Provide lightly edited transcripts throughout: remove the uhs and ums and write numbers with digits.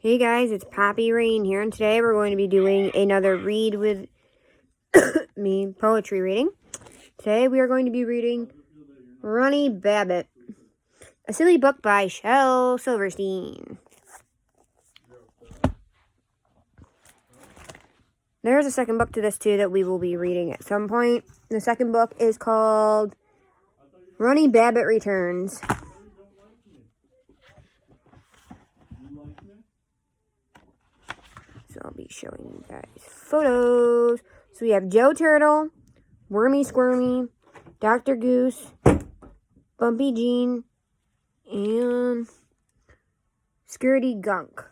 Hey guys, it's Poppy Rain here, and today we're going to be doing another read with me poetry reading. Today we are going to be reading Runny, Babbitt, a silly book by Shel Silverstein. There's a second book to this too that we will be reading at some point. The second book is called Runny, Babbitt Returns. So I'll be showing you guys photos. So we have Joe Turtle, Wormy Squirmy, Dr. Goose, Bumpy Jean, and Skirty Gunk.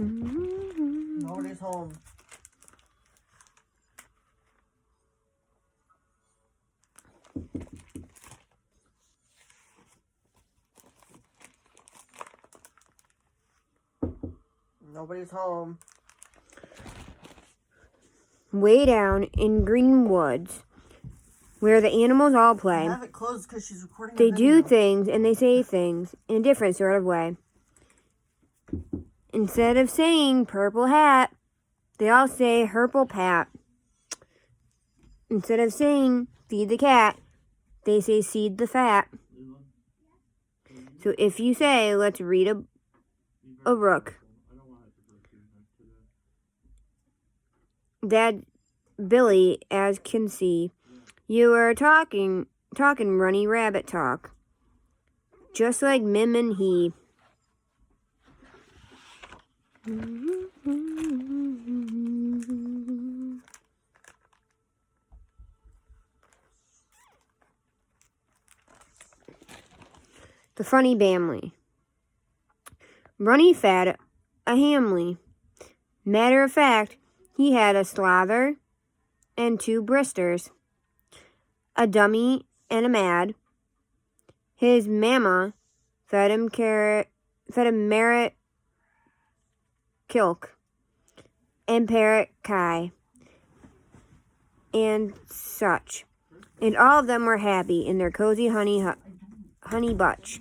Nobody's home. Nobody's home. Way down in green woods, where the animals all play, I have it closed because she's recording. they do things and they say things in a different sort of way. Instead of saying purple hat, they all say herple pat. Instead of saying feed the cat, they say seed the fat. So if you say let's read a rook, Dad Billy as can see, you are talking runny rabbit talk, just like Mim and he. The funny Bamley. Runny fed a Hamley. Matter of fact, he had a slather and 2 bristers, a dummy and a mad. His mamma fed him Merritt Kilk and Parrot Kai and such. And all of them were happy in their cozy honey butch.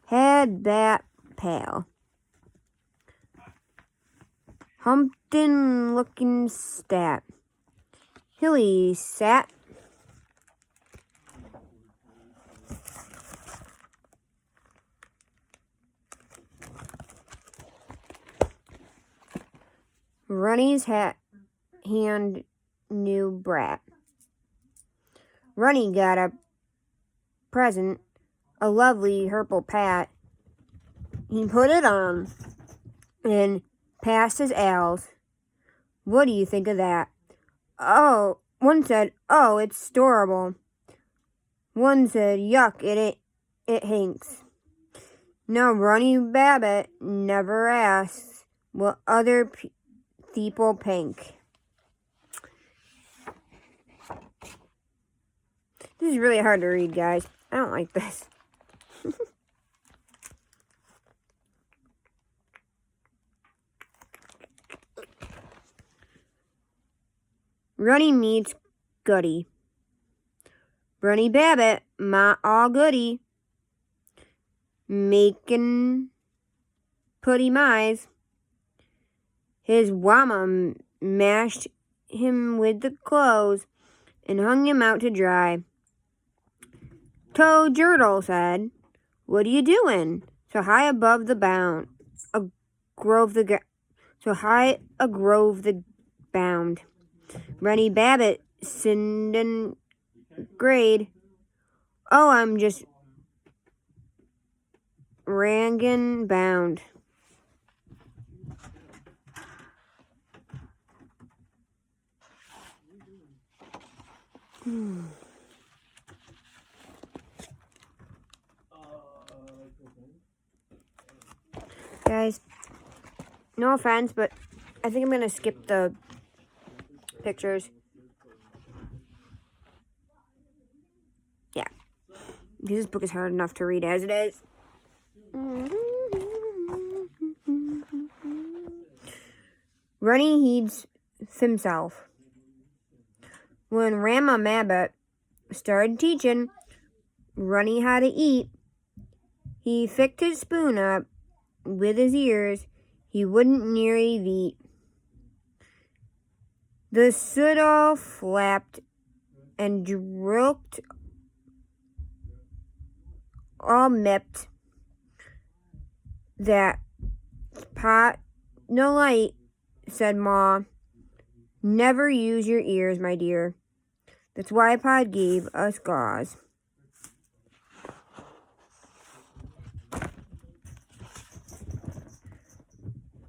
Had that pal. Humpton looking stat. Hilly sat. Runny's hand new brat. Runny got a present, a lovely purple pat. He put it on and passed his owls. What do you think of that? Oh, one said, oh, it's storable. One said, yuck, it hinks. Now, Runny Babbitt never asks what other people think. This is really hard to read, guys. I don't like this. Runny meets Goody. Runny Babbitt, ma all goody. Makin' putty mice. His wamma mashed him with the clothes and hung him out to dry. Toe Jurtle said, what are you doing? So high above the bound, so high a grove the bound. Runny Babbitt, Sinden grade. Oh, I'm just Rangan bound. Guys, no offense, but I think I'm going to skip the pictures. Yeah. Because this book is hard enough to read as it is. Runny heeds himself. When Grandma Babbitt started teaching Runny how to eat, he fixed his spoon up with his ears. He wouldn't nearly eat. The soot all flapped and drooked all mipped. That pot no light, said Ma. Never use your ears, my dear. That's why Pod gave us gauze.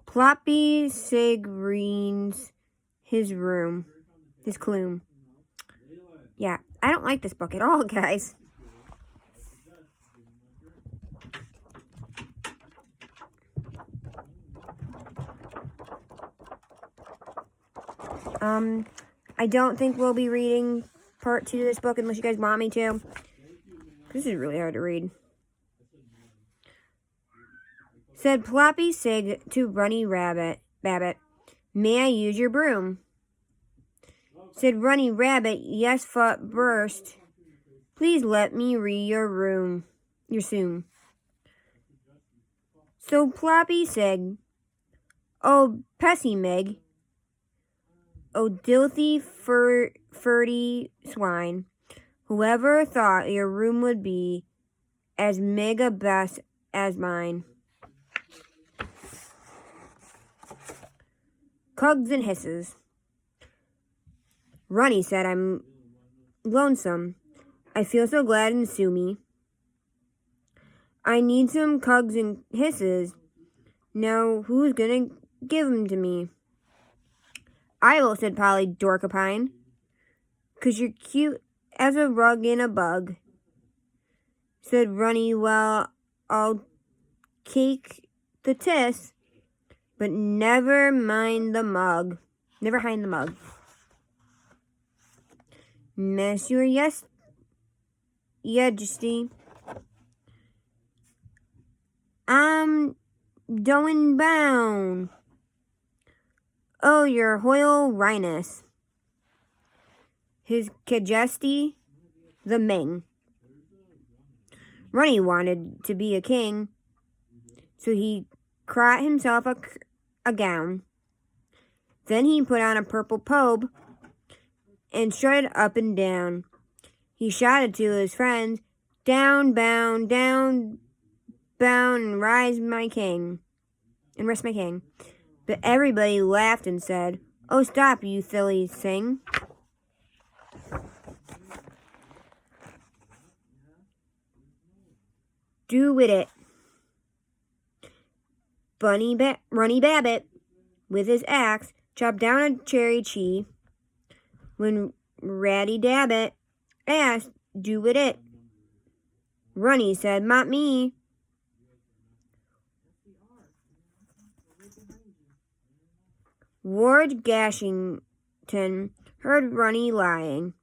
Ploppy Sigreens his clume. Yeah, I don't like this book at all, guys. I don't think we'll be reading part 2 of this book unless you guys want me to. This is really hard to read. Said Ploppy Sig to Runny Babbitt, may I use your broom? Said Runny Rabbit, yes, Foot burst. Please let me read your room. So Ploppy Sig, oh, Pessy Mig, oh, dilthy furty swine, whoever thought your room would be as mega best as mine? Cugs and hisses. Runny said, I'm lonesome. I feel so glad and sue me. I need some cugs and hisses. Now, who's gonna give 'em to me? I will, said Polly Dorcapine, 'cause you're cute as a rug in a bug. Said Runny, well, I'll cake the tiss, but never mind the mug. Never mind the mug. Monsieur, yes, Majesty. I'm doin' bound. Oh, your Royal Highness. His Majesty, the Ming. Runny wanted to be a king, so he cried himself a gown. Then he put on a purple pobe and strutted up and down. He shouted to his friends, down, bound, and rest my king. But everybody laughed and said, oh, stop, you silly thing. Do with it. Runny Babbitt, with his axe, chopped down a cherry tree. When Ratty Dabbit asked, do with it? Runny said, not me. Ward Gashington heard Runny lying,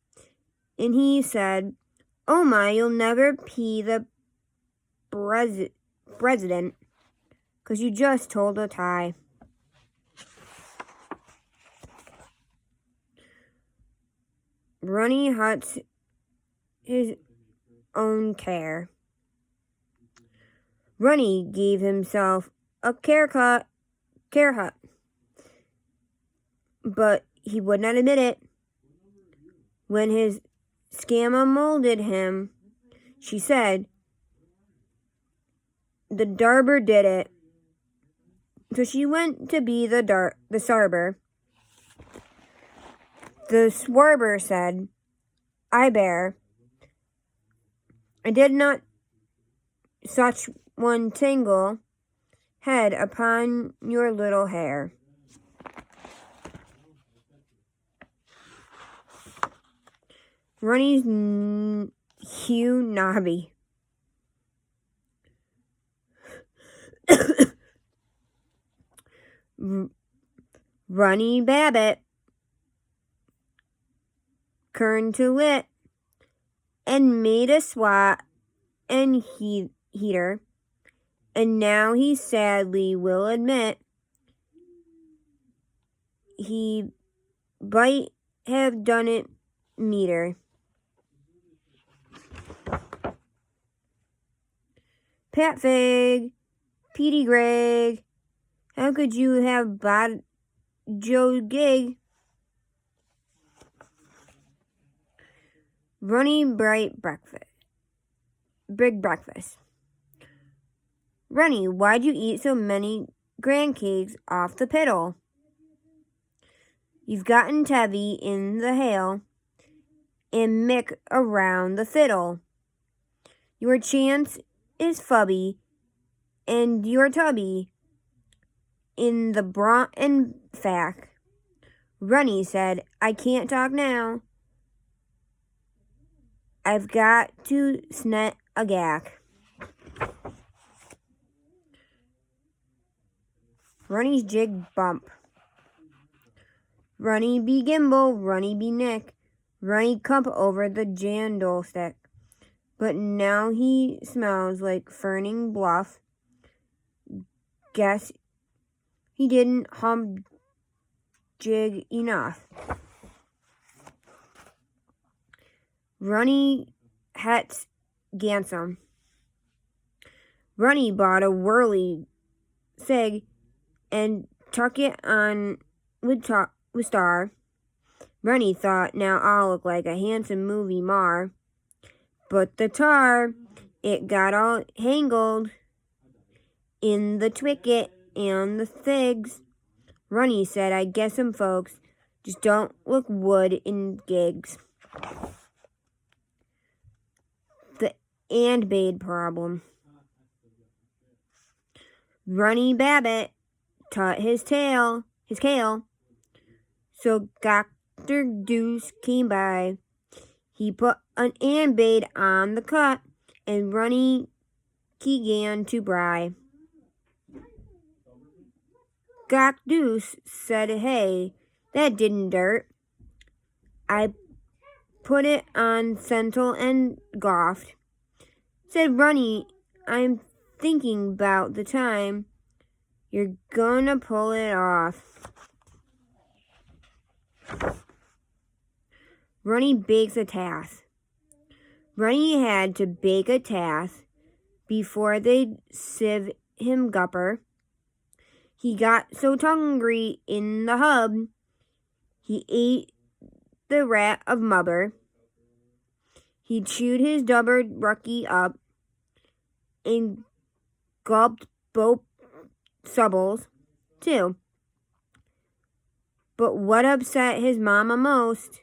and he said, oh my, you'll never be the president, 'cause you just told a tie. Runny huts his own care. Runny gave himself a care hut, but he would not admit it. When his scammer molded him, she said, the Darber did it. So she went to be the Sarber. The Swarber said, I did not such one tingle head upon your little hair. Runny's Hugh Nobby. Runny Babbitt turned to lit and made a swat and heater, and now he sadly will admit he might have done it meter. Pat Fig, Petey Greg, how could you have bought Joe Gig? Runny Bright Breakfast. Big breakfast. Runny, why'd you eat so many grandcakes off the piddle? You've gotten Tevy in the hail and Mick around the fiddle. Your chance is Fubby and your Tubby in the bront and fack. Runny said, I can't talk now. I've got to snet a gack. Runny's jig bump. Runny be Gimble, Runny be Nick. Runny cup over the jandle stick. But now he smells like ferning bluff. Guess he didn't hump jig enough. Runny hets Gansum. Runny bought a whirly cig and tuck it on with Star. Runny thought, now I'll look like a handsome movie mar. But the tar, it got all hangled in the twicket and the figs. Runny said, I guess some folks just don't look wood in gigs. The and-bade problem. Runny Babbitt taught his kale, so Dr. Deuce came by. He put an and-bade on the cut, and Runny began to bry. Doc Deuce said, hey, that didn't dirt. I put it on Sentinel and Goft. Said Runny, I'm thinking about the time you're gonna pull it off. Runny bakes a tass. Runny had to bake a tass before they'd sieve him gupper. He got so hungry in the hub, he ate the rat of mubber. He chewed his dubbered rucky up and gulped both subbles, too. But what upset his mama most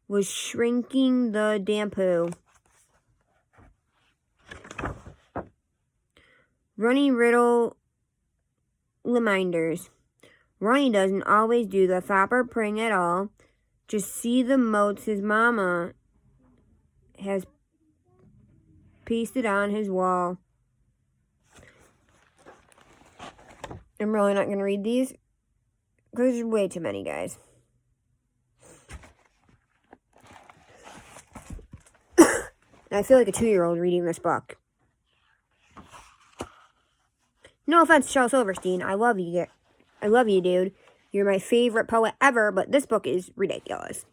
was shrinking the damn-poo. Runny riddle reminders. Runny doesn't always do the thopper pring at all. Just see the motes his mama has pasted on his wall. I'm really not going to read these because there's way too many, guys. I feel like a 2-year-old reading this book. No offense, Shel Silverstein. I love you. I love you, dude. You're my favorite poet ever, but this book is ridiculous.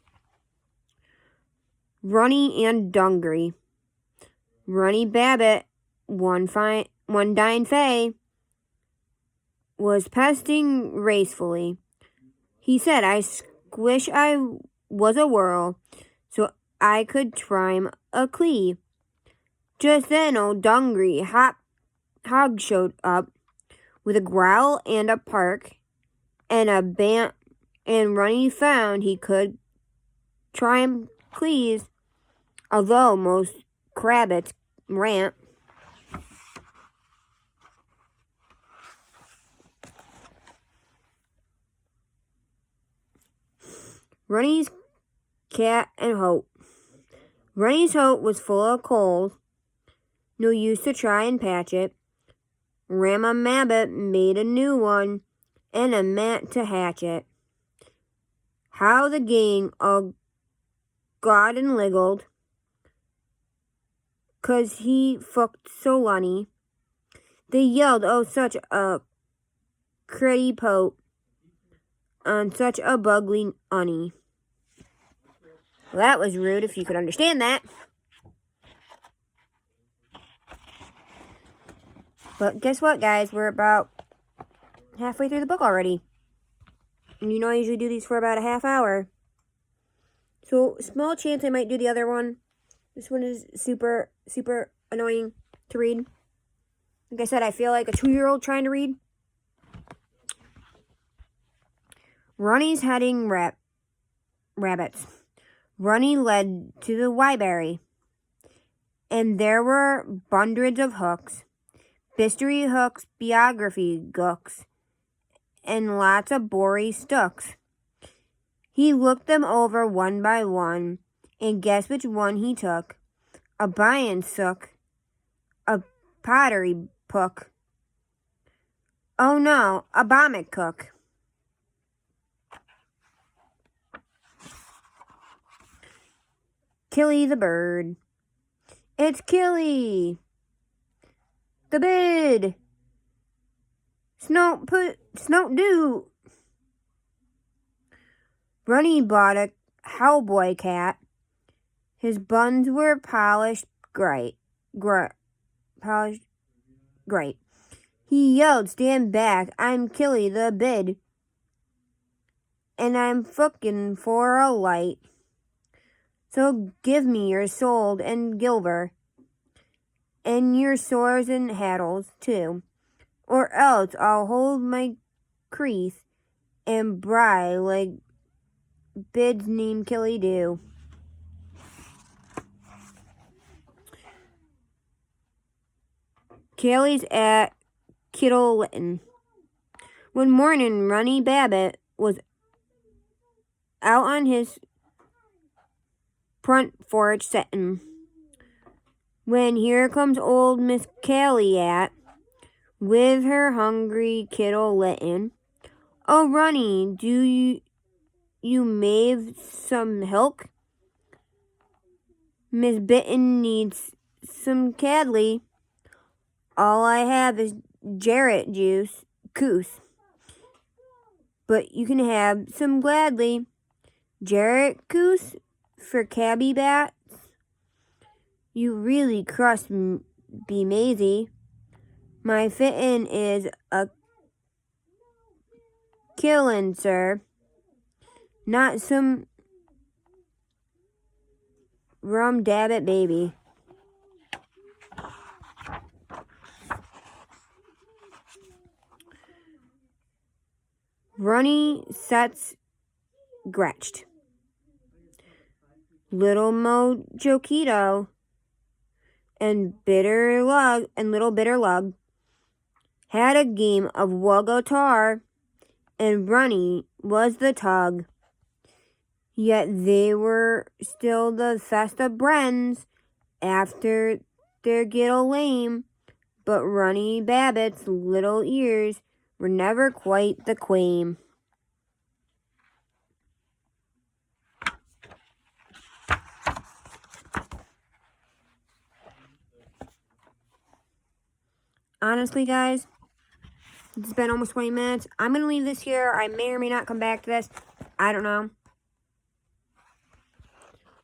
Runny and Dungry. Runny Babbitt, one dine fay, was pesting racefully. He said, I squish I was a whirl, so I could trime a clee. Just then old Dungry Hog showed up with a growl and a park and a bant, and Runny found he could trime clees, although most crabbits rant. Runny's cat and Hope. Runny's Hope was full of coals. No use to try and patch it. Rama Mabbit made a new one and a mat to hatch it. How the gang all got and liggled, 'cause he fucked so lunny. They yelled, oh, such a critty pope, on such a bugly unny. Well, that was rude, if you could understand that. But guess what, guys? We're about halfway through the book already. And you know I usually do these for about a half hour. So, small chance I might do the other one. This one is super, super annoying to read. Like I said, I feel like a 2-year-old trying to read. Runny's heading rabbits. Runny led to the Wyberry. And there were hundreds of hooks. History hooks, biography gooks, and lots of bory stooks. He looked them over one by one, and guess which one he took? A Bayan sook, a pottery pook. Oh no, a Babbitt cook. Killy the bird. It's Killy! The bid! Snout do! Runny bought a cowboy cat. His buns were polished great. He yelled, stand back, I'm Killy the bid. And I'm looking for a light. So give me your soul and gilver. And your swords and haddles, too. Or else I'll hold my crease and bry like bids name Killy do. Killy's at Kittle Litton. One morning, Runny Babbitt was out on his front porch settin'. When here comes old Miss Callie at, with her hungry kittle Litton. Oh, Runny, do you mave some milk? Miss Bitten needs some cadley. All I have is jarret juice, goose. But you can have some gladly. Jarret goose for cabby bats? You really crust be mazy. My fittin' is a killin', sir. Not some rum dabbit baby. Runny sets gretched. Little Mo Joquito and little bitter lug had a game of Wogotar, and Runny was the tug. Yet they were still the festa brens after their gittle lame, but Runny Babbitt's little ears were never quite the quame. Honestly, guys, it's been almost 20 minutes. I'm going to leave this here. I may or may not come back to this. I don't know.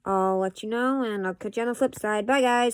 I'll let you know, and I'll catch you on the flip side. Bye, guys.